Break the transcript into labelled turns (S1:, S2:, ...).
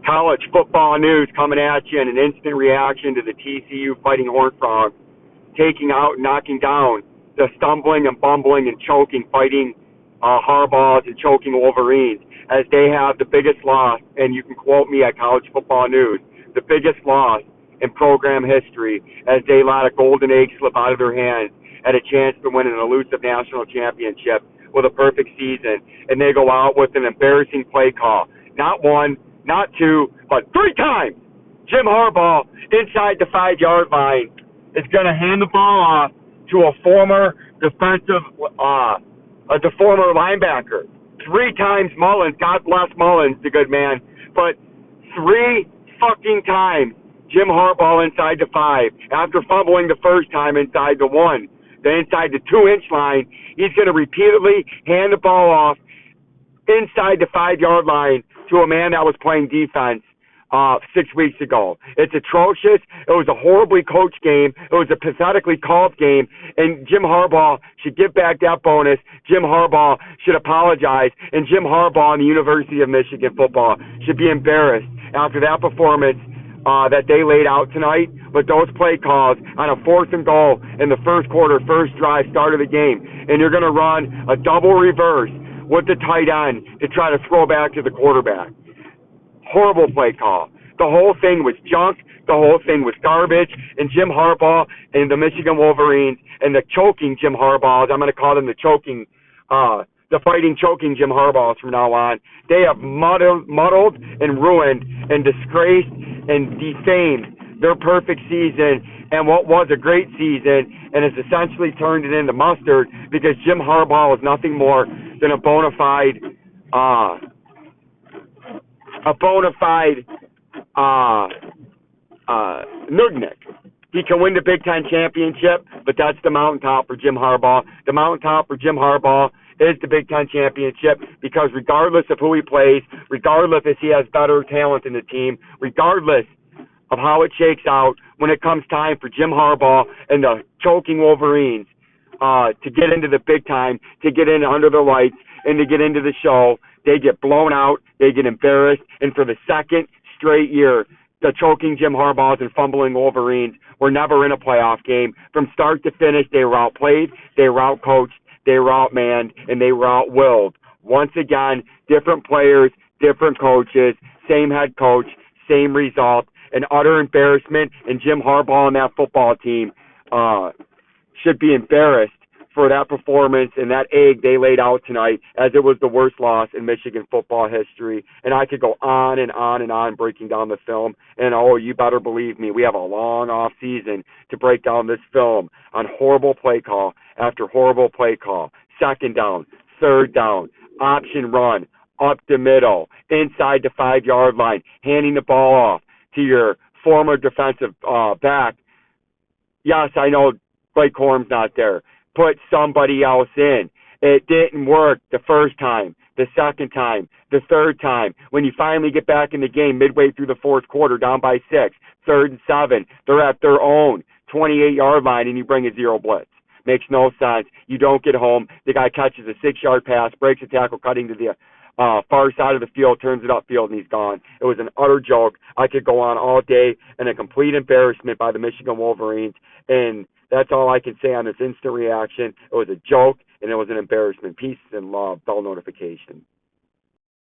S1: College football news coming at you in an instant reaction to the TCU Fighting Horned Frogs taking out and knocking down the stumbling and bumbling and choking Fighting Harbaughs and choking Wolverines, as they have the biggest loss, and you can quote me at College Football News, the biggest loss in program history, as they let a golden egg slip out of their hands at a chance to win an elusive national championship with a perfect season, and they go out with an embarrassing play call. Not one, not two, but three times. Jim Harbaugh, inside the 5-yard line, is going to hand the ball off to a former the former linebacker. 3 times Mullins, God bless Mullins, the good man, but 3 fucking times Jim Harbaugh inside the 5. After fumbling the first time inside the 1, then inside the 2-inch line, he's going to repeatedly hand the ball off inside the 5-yard line to a man that was playing defense 6 weeks ago. It's atrocious. It was a horribly coached game. It was a pathetically called game, and Jim Harbaugh should give back that bonus. Jim Harbaugh should apologize, and Jim Harbaugh and the University of Michigan football should be embarrassed after that performance that they laid out tonight with those play calls on a 4th and goal in the first quarter, first drive, start of the game, and you're going to run a double reverse with the tight end to try to throw back to the quarterback. Horrible play call. The whole thing was junk. The whole thing was garbage. And Jim Harbaugh and the Michigan Wolverines and the choking Jim Harbaughs, I'm going to call them the fighting choking Jim Harbaughs from now on. They have muddled and ruined and disgraced and defamed their perfect season and what was a great season, and has essentially turned it into mustard, because Jim Harbaugh is nothing more than a bona fide nudnik. He can win the Big Ten championship, but that's the mountaintop for Jim Harbaugh. The mountaintop for Jim Harbaugh is the Big Ten championship, because regardless of who he plays, regardless if he has better talent in the team, regardless of how it shakes out, when it comes time for Jim Harbaugh and the choking Wolverines to get into the big time, to get in under the lights, and to get into the show, they get blown out, they get embarrassed, and for the second straight year, the choking Jim Harbaughs and fumbling Wolverines were never in a playoff game. From start to finish, they were outplayed, they were outcoached, they were outmanned, and they were outwilled. Once again, different players, different coaches, same head coach, same result, an utter embarrassment, and Jim Harbaugh and that football team should be embarrassed for that performance and that egg they laid out tonight, as it was the worst loss in Michigan football history. And I could go on and on and on breaking down the film. And, oh, you better believe me, we have a long off season to break down this film on horrible play call after horrible play call. 2nd down, 3rd down, option run, up the middle, inside the 5-yard line, handing the ball off to your former defensive back. Yes, I know Blake Corum's not there. Put somebody else in. It didn't work the first time, the second time, the third time. When you finally get back in the game midway through the 4th quarter, down by 6, 3rd and 7, they're at their own 28-yard line, and you bring a 0 blitz. Makes no sense. You don't get home. The guy catches a 6-yard pass, breaks a tackle, cutting to the far side of the field, turns it upfield, and he's gone. It was an utter joke. I could go on all day, and a complete embarrassment by the Michigan Wolverines, and that's all I can say on this instant reaction. It was a joke, and it was an embarrassment. Peace and love. Bell notification.